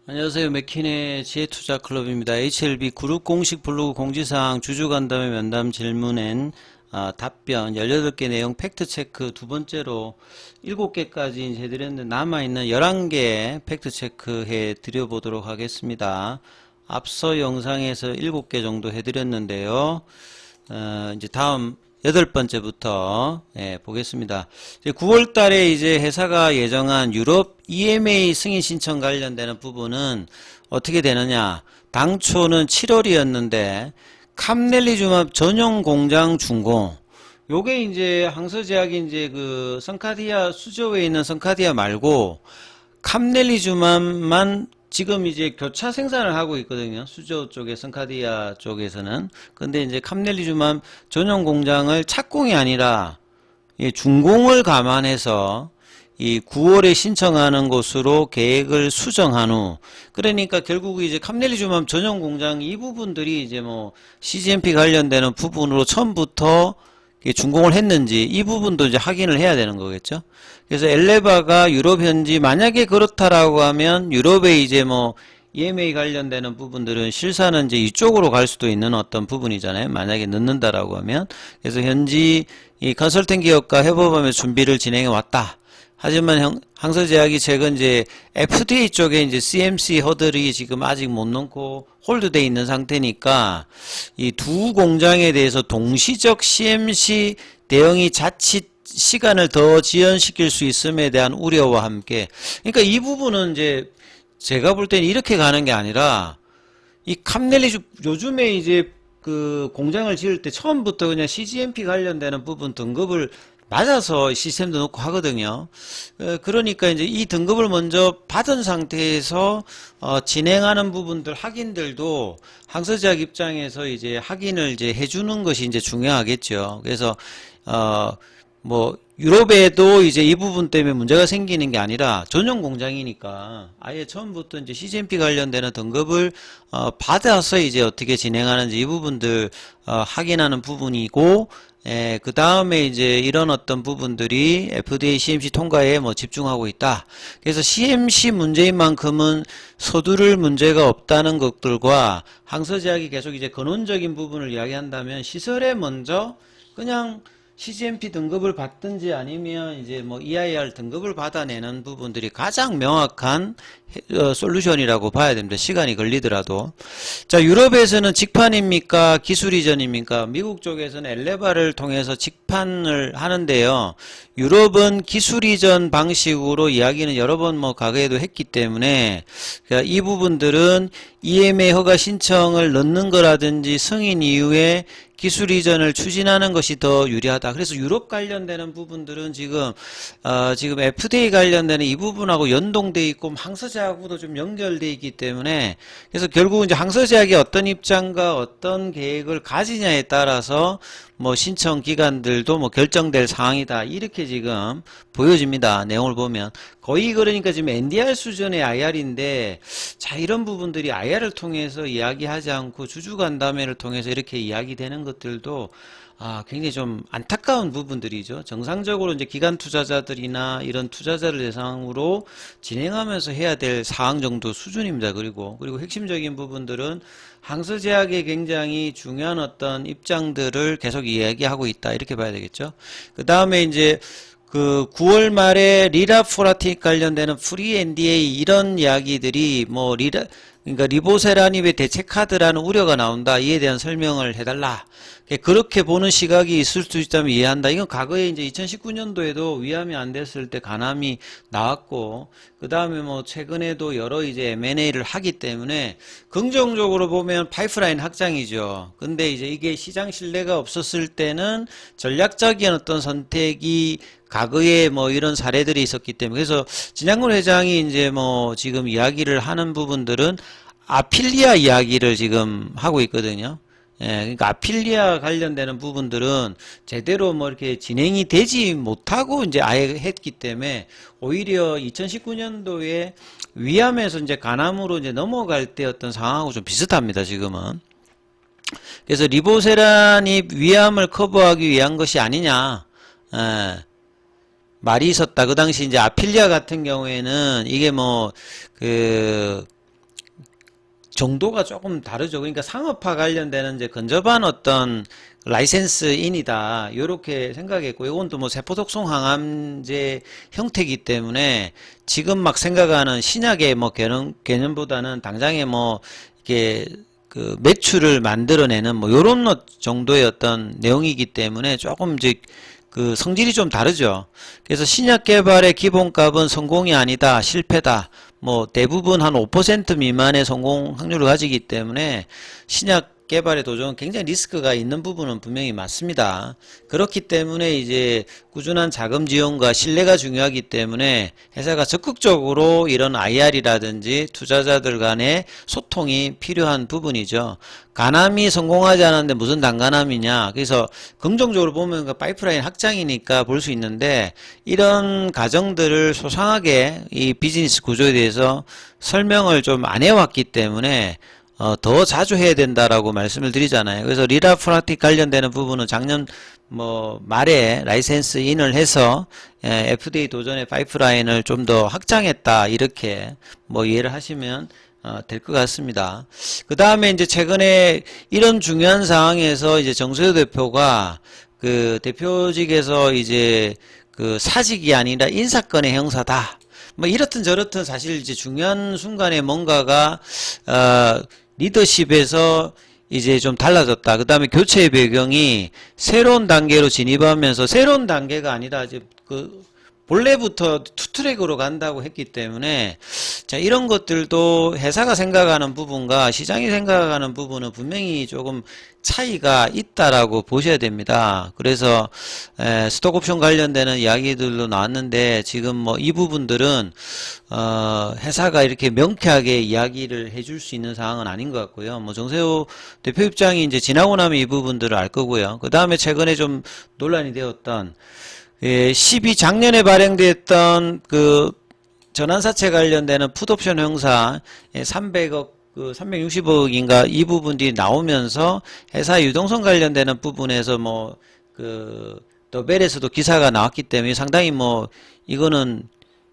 안녕하세요. 맥킨의 지혜투자클럽입니다. HLB 그룹 공식 블로그 공지사항 주주간담회 면담 질문엔 답변 18개 내용 팩트체크 두 번째로 7개까지 해드렸는데 남아있는 11개 팩트체크 해드려보도록 하겠습니다. 앞서 영상에서 7개 정도 해드렸는데요. 이제 다음 8번째부터 보겠습니다. 9월 달에 이제 회사가 예정한 유럽 EMA 승인 신청 관련되는 부분은 어떻게 되느냐. 당초는 7월이었는데 캄넬리주맙 전용 공장 준공. 요게 이제 항서제약이 이제 그 성카디아 수조에 있는 성카디아 말고 캄넬리주맙만 지금 이제 교차 생산을 하고 있거든요. 수조 쪽에 성카디아 쪽에서는. 근데 이제 캄넬리주맘 전용 공장을 착공이 아니라 준공을 감안해서 이 9월에 신청하는 것으로 계획을 수정한 후, 그러니까 결국 이제 캄넬리주맘 전용 공장 이 부분들이 이제 뭐 CGMP 관련되는 부분으로 처음부터 준공을 했는지 이 부분도 이제 확인을 해야 되는 거겠죠. 그래서 엘레바가 유럽 현지 만약에 그렇다라고 하면 유럽에 이제 뭐 EMA 관련되는 부분들은 실사는 이제 이쪽으로 갈 수도 있는 어떤 부분이잖아요. 만약에 넣는다라고 하면. 그래서 현지 이 컨설팅 기업과 협업하면서 준비를 진행해 왔다. 하지만 항서제약이 최근 이제 FDA 쪽에 이제 CMC 허들이 지금 아직 못 넣고 홀드돼 있는 상태니까 이 두 공장에 대해서 동시적 CMC 대응이 자칫 시간을 더 지연시킬 수 있음에 대한 우려와 함께, 그러니까 이 부분은 이제 제가 볼 때는 이렇게 가는 게 아니라 이 캄넬리 요즘에 이제 그 공장을 지을 때 처음부터 그냥 CGMP 관련되는 부분 등급을 맞아서 시스템도 넣고 하거든요. 그러니까 이제 이 등급을 먼저 받은 상태에서 진행하는 부분들 확인들도 항서제약 입장에서 이제 확인을 이제 해주는 것이 이제 중요하겠죠. 그래서 뭐 유럽에도 이제 이 부분 때문에 문제가 생기는 게 아니라 전용 공장이니까 아예 처음부터 이제 CGMP 관련되는 등급을 받아서 이제 어떻게 진행하는지 이 부분들 확인하는 부분이고, 그 다음에 이제 이런 어떤 부분들이 FDA CMC 통과에 뭐 집중하고 있다. 그래서 CMC 문제인 만큼은 서두를 문제가 없다는 것들과 항서제약이 계속 이제 근원적인 부분을 이야기한다면 시설에 먼저 그냥 CGMP 등급을 받든지 아니면 이제 뭐 EIR 등급을 받아내는 부분들이 가장 명확한 솔루션이라고 봐야 됩니다. 시간이 걸리더라도. 자, 유럽에서는 직판입니까? 기술 이전입니까? 미국 쪽에서는 엘레바를 통해서 직판을 하는데요. 유럽은 기술 이전 방식으로 이야기는 여러 번 뭐 과거에도 했기 때문에 이 부분들은 EMA 허가 신청을 넣는 거라든지 승인 이후에 기술 이전을 추진하는 것이 더 유리하다. 그래서 유럽 관련되는 부분들은 지금 FDA 관련되는 이 부분하고 연동돼 있고 항서제약하고도 좀 연결돼 있기 때문에, 그래서 결국은 이제 항서제약이 어떤 입장과 어떤 계획을 가지냐에 따라서 뭐 신청 기간들도 뭐 결정될 상황이다. 이렇게 지금 보여집니다. 내용을 보면 거의 그러니까 지금 NDR 수준의 IR인데, 자, 이런 부분들이 IR을 통해서 이야기하지 않고 주주간담회를 통해서 이렇게 이야기되는 것들도 굉장히 좀 안타까운 부분들이죠. 정상적으로 이제 기관 투자자들이나 이런 투자자를 대상으로 진행하면서 해야 될 사항 정도 수준입니다. 그리고 핵심적인 부분들은 항서제약의 굉장히 중요한 어떤 입장들을 계속 이야기하고 있다. 이렇게 봐야 되겠죠. 그 다음에 이제 그 9월 말에 리라포라틱 관련되는 프리 NDA 이런 이야기들이 뭐 그러니까 리보세라닙의 대체카드라는 우려가 나온다. 이에 대한 설명을 해달라. 그렇게 보는 시각이 있을 수 있다면 이해한다. 이건 과거에 이제 2019년도에도 위함이 안 됐을 때 간암이 나왔고, 그 다음에 뭐 최근에도 여러 이제 M&A를 하기 때문에 긍정적으로 보면 파이프라인 확장이죠. 근데 이제 이게 시장 신뢰가 없었을 때는 전략적인 어떤 선택이 과거에 뭐 이런 사례들이 있었기 때문에, 그래서 진양군 회장이 이제 뭐 지금 이야기를 하는 부분들은 아필리아 이야기를 지금 하고 있거든요. 그러니까 아필리아 관련되는 부분들은 제대로 뭐 이렇게 진행이 되지 못하고 이제 아예 했기 때문에 오히려 2019년도에 위암에서 이제 간암으로 이제 넘어갈 때 어떤 상황하고 좀 비슷합니다, 지금은. 그래서 리보세라닙 위암을 커버하기 위한 것이 아니냐. 말이 있었다. 그 당시 이제 아필리아 같은 경우에는 이게 뭐 정도가 조금 다르죠. 그러니까 상업화 관련되는 이제 근접한 어떤 라이센스인이다. 요렇게 생각했고, 이건 또 뭐 세포독성 항암제 형태이기 때문에 지금 막 생각하는 신약의 뭐 개념보다는 당장에 뭐 이게 그 매출을 만들어내는 뭐 요런 정도의 어떤 내용이기 때문에 조금 이제 그 성질이 좀 다르죠. 그래서 신약 개발의 기본값은 성공이 아니다, 실패다. 뭐 대부분 한 5% 미만의 성공 확률을 가지기 때문에 신약 개발의 도전은 굉장히 리스크가 있는 부분은 분명히 맞습니다. 그렇기 때문에 이제 꾸준한 자금 지원과 신뢰가 중요하기 때문에 회사가 적극적으로 이런 IR이라든지 투자자들 간의 소통이 필요한 부분이죠. 간암이 성공하지 않았는데 무슨 단간암이냐. 그래서 긍정적으로 보면 그 파이프라인 확장이니까 볼 수 있는데 이런 과정들을 소상하게 이 비즈니스 구조에 대해서 설명을 좀 안 해왔기 때문에 더 자주 해야 된다라고 말씀을 드리잖아요. 그래서 리라프라틱 관련되는 부분은 작년 뭐 말에 라이센스 인을 해서 FDA 도전의 파이프라인을 좀 더 확장했다 이렇게 뭐 이해를 하시면 될 것 같습니다. 그 다음에 이제 최근에 이런 중요한 상황에서 이제 정세호 대표가 그 대표직에서 이제 그 사직이 아니라 인사권의 형사다. 뭐 이렇든 저렇든 사실 이제 중요한 순간에 뭔가가 리더십에서 이제 좀 달라졌다. 그 다음에 교체의 배경이 새로운 단계로 진입하면서 새로운 단계가 아니라 이제 그 본래부터 투트랙으로 간다고 했기 때문에 자 이런 것들도 회사가 생각하는 부분과 시장이 생각하는 부분은 분명히 조금 차이가 있다라고 보셔야 됩니다. 그래서 스톡옵션 관련되는 이야기들도 나왔는데 지금 뭐 이 부분들은 회사가 이렇게 명쾌하게 이야기를 해줄 수 있는 상황은 아닌 것 같고요. 뭐 정세호 대표 입장이 이제 지나고 나면 이 부분들을 알 거고요. 그 다음에 최근에 좀 논란이 되었던 작년에 발행됐던 그 전환사채 관련되는 풋옵션 형사 300억, 360억인가 이 부분들이 나오면서 회사 유동성 관련되는 부분에서 뭐 그 더벨에서도 기사가 나왔기 때문에 상당히 뭐 이거는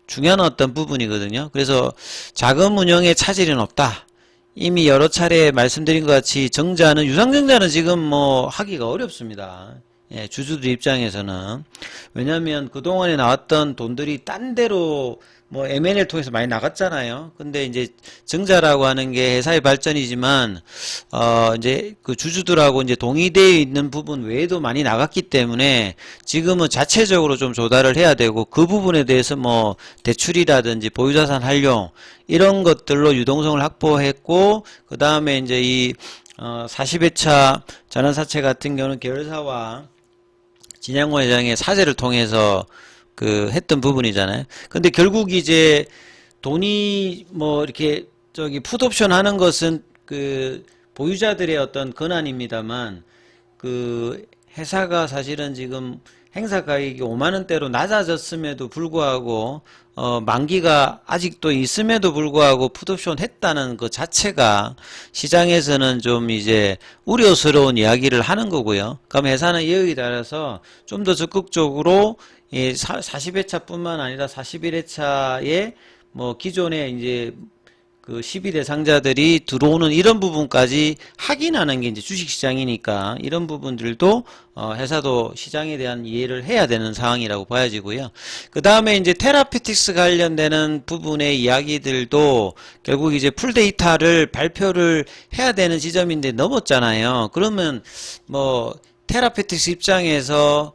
중요한 어떤 부분이거든요. 그래서 자금 운영에 차질은 없다. 이미 여러 차례 말씀드린 것 같이 정자는 유상증자는 지금 뭐 하기가 어렵습니다. 예, 주주들 입장에서는. 왜냐면 그동안에 나왔던 돈들이 딴 데로 뭐 M&A를 통해서 많이 나갔잖아요. 근데 이제 정자라고 하는 게 회사의 발전이지만, 이제 그 주주들하고 이제 동의되어 있는 부분 외에도 많이 나갔기 때문에 지금은 자체적으로 좀 조달을 해야 되고 그 부분에 대해서 뭐 대출이라든지 보유자산 활용 이런 것들로 유동성을 확보했고, 그 다음에 이제 이 40회차 전환사채 같은 경우는 계열사와 진양호 회장의 사죄를 통해서 그 했던 부분이잖아요. 근데 결국 이제 돈이 뭐 이렇게 저기 풋옵션 하는 것은 그 보유자들의 어떤 권한입니다만 그 회사가 사실은 지금 행사 가격이 5만 원대로 낮아졌음에도 불구하고 만기가 아직도 있음에도 불구하고 풋옵션 했다는 것 자체가 시장에서는 좀 이제 우려스러운 이야기를 하는 거고요. 그럼 회사는 여기에 따라서 좀 더 적극적으로 40회차 뿐만 아니라 41회차에 뭐 기존에 이제 그 12대상자들이 들어오는 이런 부분까지 확인하는 게 이제 주식시장이니까 이런 부분들도 회사도 시장에 대한 이해를 해야 되는 상황이라고 봐야지고요. 그 다음에 이제 테라피틱스 관련되는 부분의 이야기들도 결국 이제 풀데이터를 발표를 해야 되는 지점인데 넘었잖아요. 그러면 뭐 테라피틱스 입장에서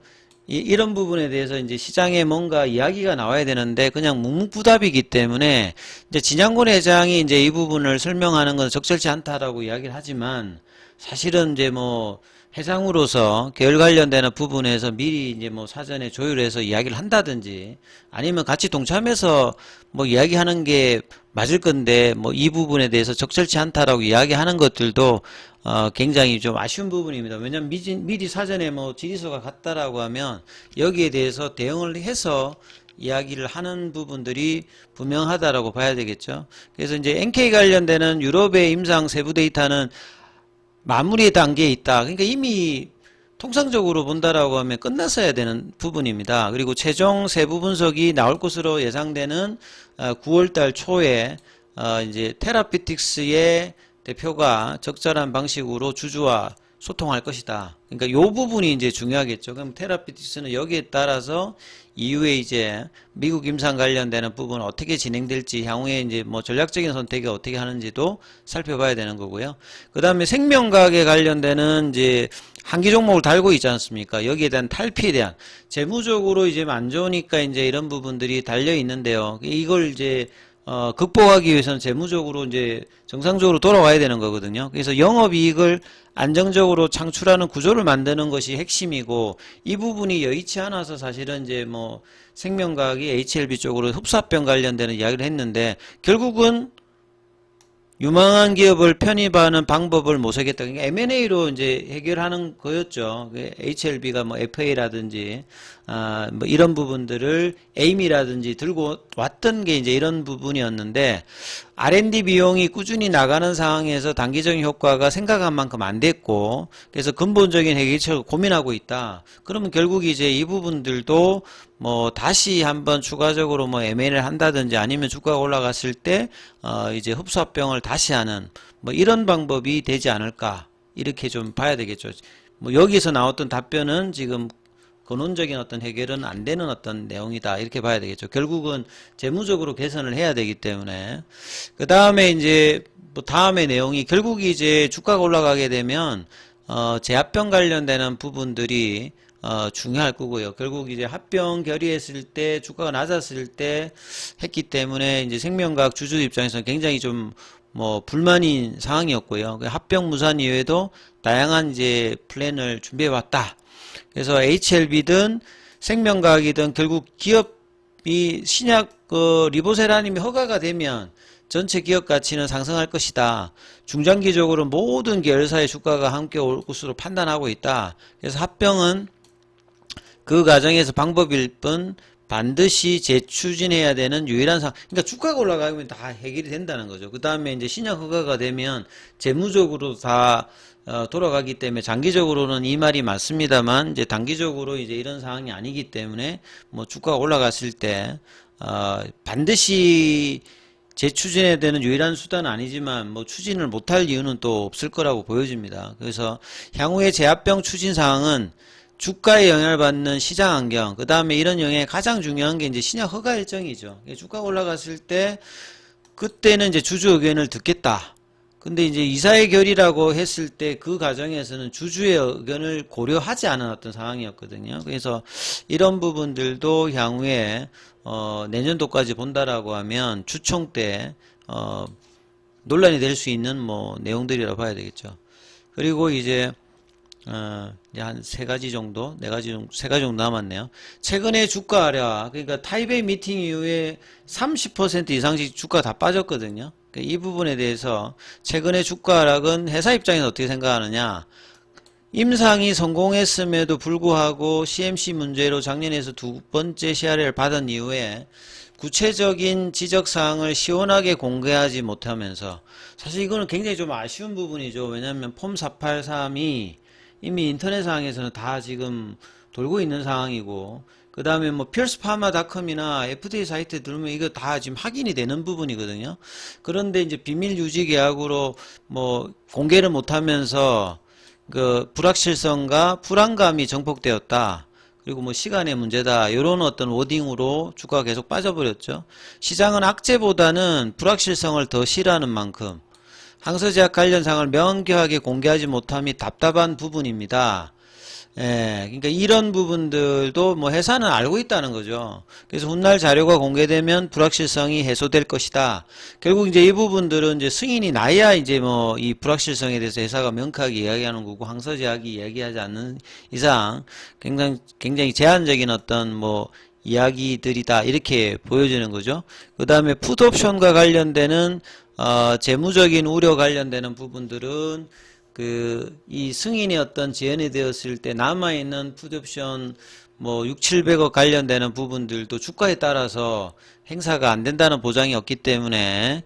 이런 부분에 대해서 이제 시장에 뭔가 이야기가 나와야 되는데 그냥 묵묵부답이기 때문에 이제 진양곤 회장이 이제 이 부분을 설명하는 건 적절치 않다라고 이야기를 하지만 사실은 이제 뭐 회장으로서 계열 관련되는 부분에서 미리 이제 뭐 사전에 조율해서 이야기를 한다든지 아니면 같이 동참해서 뭐 이야기하는 게 맞을 건데 뭐 이 부분에 대해서 적절치 않다라고 이야기하는 것들도 굉장히 좀 아쉬운 부분입니다. 왜냐면 미리 사전에 뭐 질의서가 갔다라고 하면 여기에 대해서 대응을 해서 이야기를 하는 부분들이 분명하다라고 봐야 되겠죠. 그래서 이제 NK 관련되는 유럽의 임상 세부 데이터는 마무리 단계에 있다. 그러니까 이미 통상적으로 본다라고 하면 끝났어야 되는 부분입니다. 그리고 최종 세부 분석이 나올 것으로 예상되는 9월달 초에 이제 테라피틱스의 대표가 적절한 방식으로 주주와 소통할 것이다. 그러니까 요 부분이 이제 중요하겠죠. 그럼 테라피틱스는 여기에 따라서 이후에 이제 미국 임상 관련되는 부분 어떻게 진행될지 향후에 이제 뭐 전략적인 선택이 어떻게 하는지도 살펴봐야 되는 거고요. 그 다음에 생명과학에 관련되는 이제 한기 종목을 달고 있지 않습니까? 여기에 대한 탈피에 대한 재무적으로 이제 안 좋으니까 이제 이런 부분들이 달려 있는데요. 이걸 이제 극복하기 위해서는 재무적으로 이제 정상적으로 돌아와야 되는 거거든요. 그래서 영업이익을 안정적으로 창출하는 구조를 만드는 것이 핵심이고, 이 부분이 여의치 않아서 사실은 이제 뭐 생명과학이 HLB 쪽으로 흡사병 관련되는 이야기를 했는데, 결국은 유망한 기업을 편입하는 방법을 모색했다. 그러니까 M&A로 이제 해결하는 거였죠. HLB가 뭐 FA라든지, 뭐 이런 부분들을 에임이라든지 들고 왔던 게 이제 이런 부분이었는데, R&D 비용이 꾸준히 나가는 상황에서 단기적인 효과가 생각한 만큼 안 됐고, 그래서 근본적인 해결책을 고민하고 있다. 그러면 결국 이제 이 부분들도 뭐 다시 한번 추가적으로 뭐 M&A를 한다든지 아니면 주가가 올라갔을 때 이제 흡수합병을 다시 하는 뭐 이런 방법이 되지 않을까, 이렇게 좀 봐야 되겠죠. 뭐 여기서 나왔던 답변은 지금 근원적인 어떤 해결은 안 되는 어떤 내용이다, 이렇게 봐야 되겠죠. 결국은 재무적으로 개선을 해야 되기 때문에. 그 다음에 이제 뭐 다음의 내용이 결국 이제 주가가 올라가게 되면 재합병 관련되는 부분들이 중요할 거고요. 결국 이제 합병 결의했을 때 주가가 낮았을 때 했기 때문에 이제 생명과학 주주 입장에서는 굉장히 좀 뭐 불만인 상황이었고요. 합병 무산 이외에도 다양한 이제 플랜을 준비해 왔다. 그래서 HLB든 생명과학이든 결국 기업이 신약 리보세라님이 허가가 되면 전체 기업 가치는 상승할 것이다. 중장기적으로 모든 계열사의 주가가 함께 올 것으로 판단하고 있다. 그래서 합병은 그 과정에서 방법일 뿐 반드시 재추진해야 되는 유일한 상황. 그러니까 주가가 올라가면 다 해결이 된다는 거죠. 그 다음에 이제 신약 허가가 되면 재무적으로 다 돌아가기 때문에 장기적으로는 이 말이 맞습니다만, 이제 단기적으로 이제 이런 상황이 아니기 때문에 뭐 주가가 올라갔을 때 반드시 재추진해야 되는 유일한 수단은 아니지만 뭐 추진을 못할 이유는 또 없을 거라고 보여집니다. 그래서 향후의 재합병 추진 사항은 주가에 영향을 받는 시장 환경, 그 다음에 이런 영향에 가장 중요한 게 이제 신약 허가 일정이죠. 주가가 올라갔을 때 그때는 이제 주주 의견을 듣겠다. 근데 이제 이사의 결의라고 했을 때 그 과정에서는 주주의 의견을 고려하지 않은 어떤 상황이었거든요. 그래서 이런 부분들도 향후에 내년도까지 본다라고 하면 주총 때 논란이 될 수 있는 뭐 내용들이라고 봐야 되겠죠. 그리고 이제 한 세 가지 정도 남았네요. 최근에 주가 하락, 그러니까 타이베이 미팅 이후에 30% 이상씩 주가 다 빠졌거든요. 그러니까 이 부분에 대해서 최근에 주가 하락은 회사 입장에서 어떻게 생각하느냐. 임상이 성공했음에도 불구하고 CMC 문제로 작년에서 두 번째 CR을 받은 이후에 구체적인 지적사항을 시원하게 공개하지 못하면서, 사실 이거는 굉장히 좀 아쉬운 부분이죠. 왜냐하면 폼 483이 이미 인터넷상에서는 다 지금 돌고 있는 상황이고, 그 다음에 뭐 피어스파마닷컴이나 FDA 사이트에 들으면 이거 다 지금 확인이 되는 부분이거든요. 그런데 이제 비밀 유지 계약으로 뭐 공개를 못하면서 그 불확실성과 불안감이 정폭되었다. 그리고 뭐 시간의 문제다, 이런 어떤 워딩으로 주가가 계속 빠져버렸죠. 시장은 악재보다는 불확실성을 더 싫어하는 만큼 항서제약 관련 사항을 명쾌하게 공개하지 못함이 답답한 부분입니다. 그러니까 이런 부분들도 뭐 회사는 알고 있다는 거죠. 그래서 훗날 자료가 공개되면 불확실성이 해소될 것이다. 결국 이제 이 부분들은 이제 승인이 나야 이제 뭐 이 불확실성에 대해서 회사가 명쾌하게 이야기하는 거고, 항서제약이 이야기하지 않는 이상 굉장히 제한적인 어떤 뭐 이야기들이다, 이렇게 보여지는 거죠. 그 다음에 풋옵션과 관련되는 재무적인 우려 관련되는 부분들은 이 승인이 어떤 지연이 되었을 때 남아있는 풋옵션 뭐 6, 700억 관련되는 부분들도 주가에 따라서 행사가 안 된다는 보장이 없기 때문에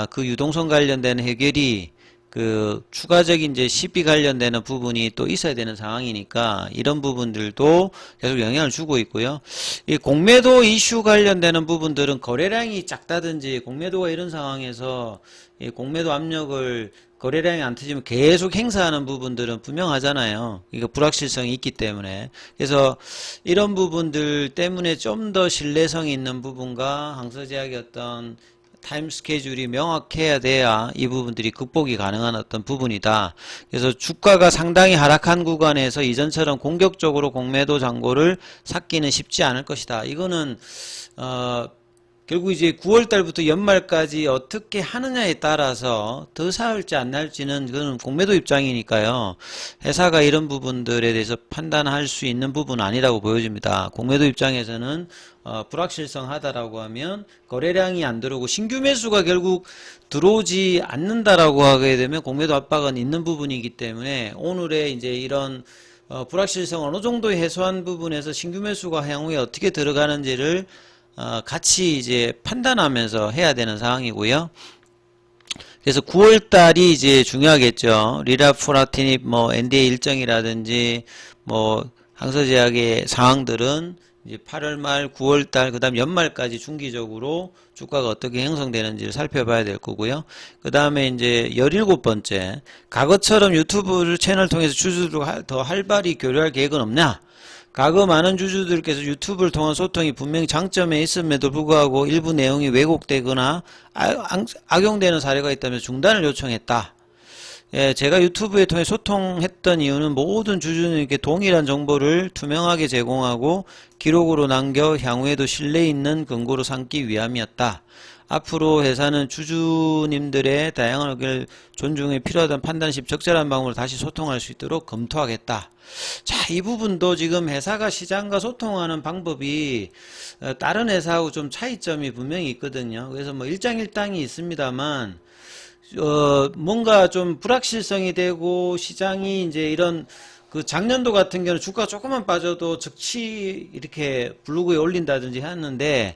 그 유동성 관련된 해결이 그 추가적인 이제 시비 관련되는 부분이 또 있어야 되는 상황이니까 이런 부분들도 계속 영향을 주고 있고요. 이 공매도 이슈 관련되는 부분들은 거래량이 작다든지 공매도가 이런 상황에서 이 공매도 압력을 거래량이 안 터지면 계속 행사하는 부분들은 분명하잖아요. 이거 불확실성이 있기 때문에. 그래서 이런 부분들 때문에 좀 더 신뢰성 있는 부분과 항서제약의 어떤 타임 스케줄이 명확해야 돼야 이 부분들이 극복이 가능한 어떤 부분이다. 그래서 주가가 상당히 하락한 구간에서 이전처럼 공격적으로 공매도 잔고를 샀기는 쉽지 않을 것이다. 이거는 결국 이제 9월 달부터 연말까지 어떻게 하느냐에 따라서 더 사올지 안 나올지는 그건 공매도 입장이니까요. 회사가 이런 부분들에 대해서 판단할 수 있는 부분은 아니라고 보여집니다. 공매도 입장에서는 불확실성하다라고 하면 거래량이 안 들어오고 신규 매수가 결국 들어오지 않는다라고 하게 되면 공매도 압박은 있는 부분이기 때문에 오늘의 이제 이런 불확실성 어느 정도 해소한 부분에서 신규 매수가 향후에 어떻게 들어가는지를 같이 이제 판단하면서 해야 되는 상황이고요. 그래서 9월 달이 이제 중요하겠죠. 리라푸라티닙 뭐 NDA 일정이라든지 뭐 항서제약의 상황들은 이제 8월 말, 9월 달, 그다음 연말까지 중기적으로 주가가 어떻게 형성되는지를 살펴봐야 될 거고요. 그다음에 이제 17번째, 과거처럼 유튜브 채널 통해서 주주들과 더 활발히 교류할 계획은 없냐? 과거 많은 주주들께서 유튜브를 통한 소통이 분명히 장점에 있음에도 불구하고 일부 내용이 왜곡되거나 악용되는 사례가 있다면 중단을 요청했다. 예, 제가 유튜브에 통해 소통했던 이유는 모든 주주님께 동일한 정보를 투명하게 제공하고 기록으로 남겨 향후에도 신뢰 있는 근거로 삼기 위함이었다. 앞으로 회사는 주주님들의 다양한 의견을 존중해 필요하다는 판단 시 적절한 방법으로 다시 소통할 수 있도록 검토하겠다. 자, 이 부분도 지금 회사가 시장과 소통하는 방법이 다른 회사하고 좀 차이점이 분명히 있거든요. 그래서 뭐 일장일단이 있습니다만 뭔가 좀 불확실성이 되고 시장이 이제 이런 그 작년도 같은 경우는 주가가 조금만 빠져도 즉시 이렇게 블로그에 올린다든지 했는데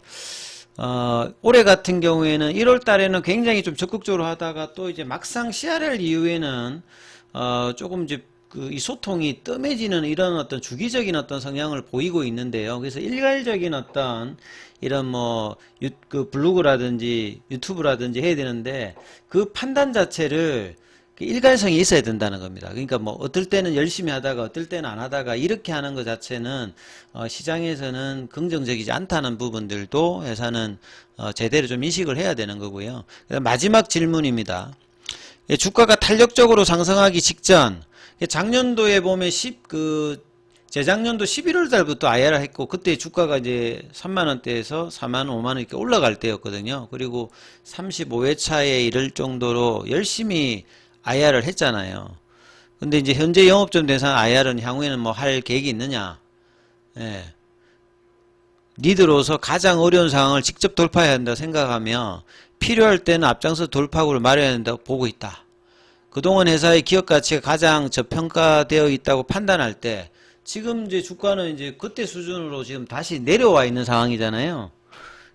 올해 같은 경우에는 1월 달에는 굉장히 좀 적극적으로 하다가 또 이제 막상 CRL 이후에는 조금 이제 이 소통이 뜸해지는 이런 어떤 주기적인 어떤 성향을 보이고 있는데요. 그래서 일괄적인 어떤 이런 그 블로그라든지 유튜브라든지 해야 되는데 그 판단 자체를 일관성이 있어야 된다는 겁니다. 그러니까 뭐 어떨 때는 열심히 하다가 어떨 때는 안 하다가 이렇게 하는 것 자체는 시장에서는 긍정적이지 않다는 부분들도 회사는 제대로 좀 인식을 해야 되는 거고요. 마지막 질문입니다. 주가가 탄력적으로 상승하기 직전 작년도에 보면 재작년도 11월 달부터 IR을 했고 그때 주가가 이제 3만원대에서 4만원, 5만원 이렇게 올라갈 때였거든요. 그리고 35회차에 이를 정도로 열심히 IR을 했잖아요. 근데 이제 현재 영업점 대상 IR은 향후에는 뭐 할 계획이 있느냐? 예. 리드로서 가장 어려운 상황을 직접 돌파해야 한다 생각하며 필요할 때는 앞장서 돌파구를 마련해야 한다고 보고 있다. 그동안 회사의 기업 가치가 가장 저평가되어 있다고 판단할 때 지금 이제 주가는 이제 그때 수준으로 지금 다시 내려와 있는 상황이잖아요.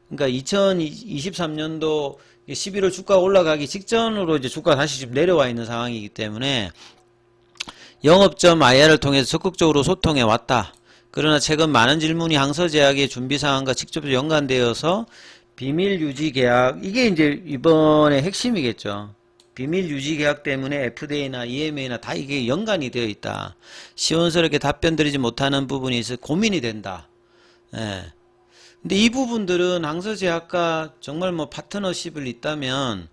그러니까 2023년도 11월 주가 올라가기 직전으로 이제 주가 다시 지금 내려와 있는 상황이기 때문에 영업점 IR을 통해서 적극적으로 소통해 왔다. 그러나 최근 많은 질문이 항서제약의 준비 상황과 직접 연관되어서 비밀 유지 계약, 이게 이제 이번에 핵심이겠죠. 비밀 유지 계약 때문에 FDA나 EMA나 다 이게 연관이 되어 있다. 시원스럽게 답변 드리지 못하는 부분이 있어 고민이 된다. 예. 근데 이 부분들은 항서제약과 정말 뭐 파트너십을 있다면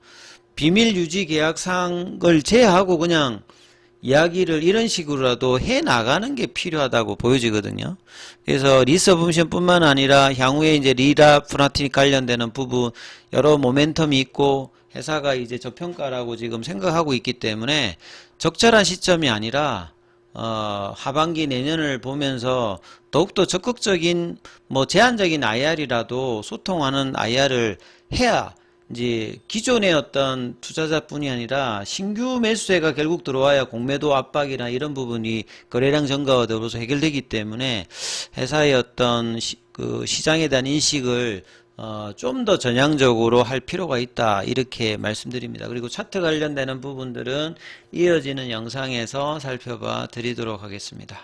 비밀 유지 계약 사항을 제외하고 그냥 이야기를 이런 식으로라도 해 나가는 게 필요하다고 보여지거든요. 그래서 리서브미션 뿐만 아니라 향후에 이제 리라푸라티닙 관련되는 부분 여러 모멘텀이 있고 회사가 이제 저평가라고 지금 생각하고 있기 때문에 적절한 시점이 아니라 하반기 내년을 보면서 더욱더 적극적인 뭐 제한적인 IR이라도 소통하는 IR을 해야 이제 기존의 어떤 투자자뿐이 아니라 신규 매수세가 결국 들어와야 공매도 압박이나 이런 부분이 거래량 증가와 더불어서 해결되기 때문에 회사의 어떤 그 시장에 대한 인식을 좀 더 전향적으로 할 필요가 있다 이렇게 말씀드립니다. 그리고 차트 관련되는 부분들은 이어지는 영상에서 살펴봐 드리도록 하겠습니다.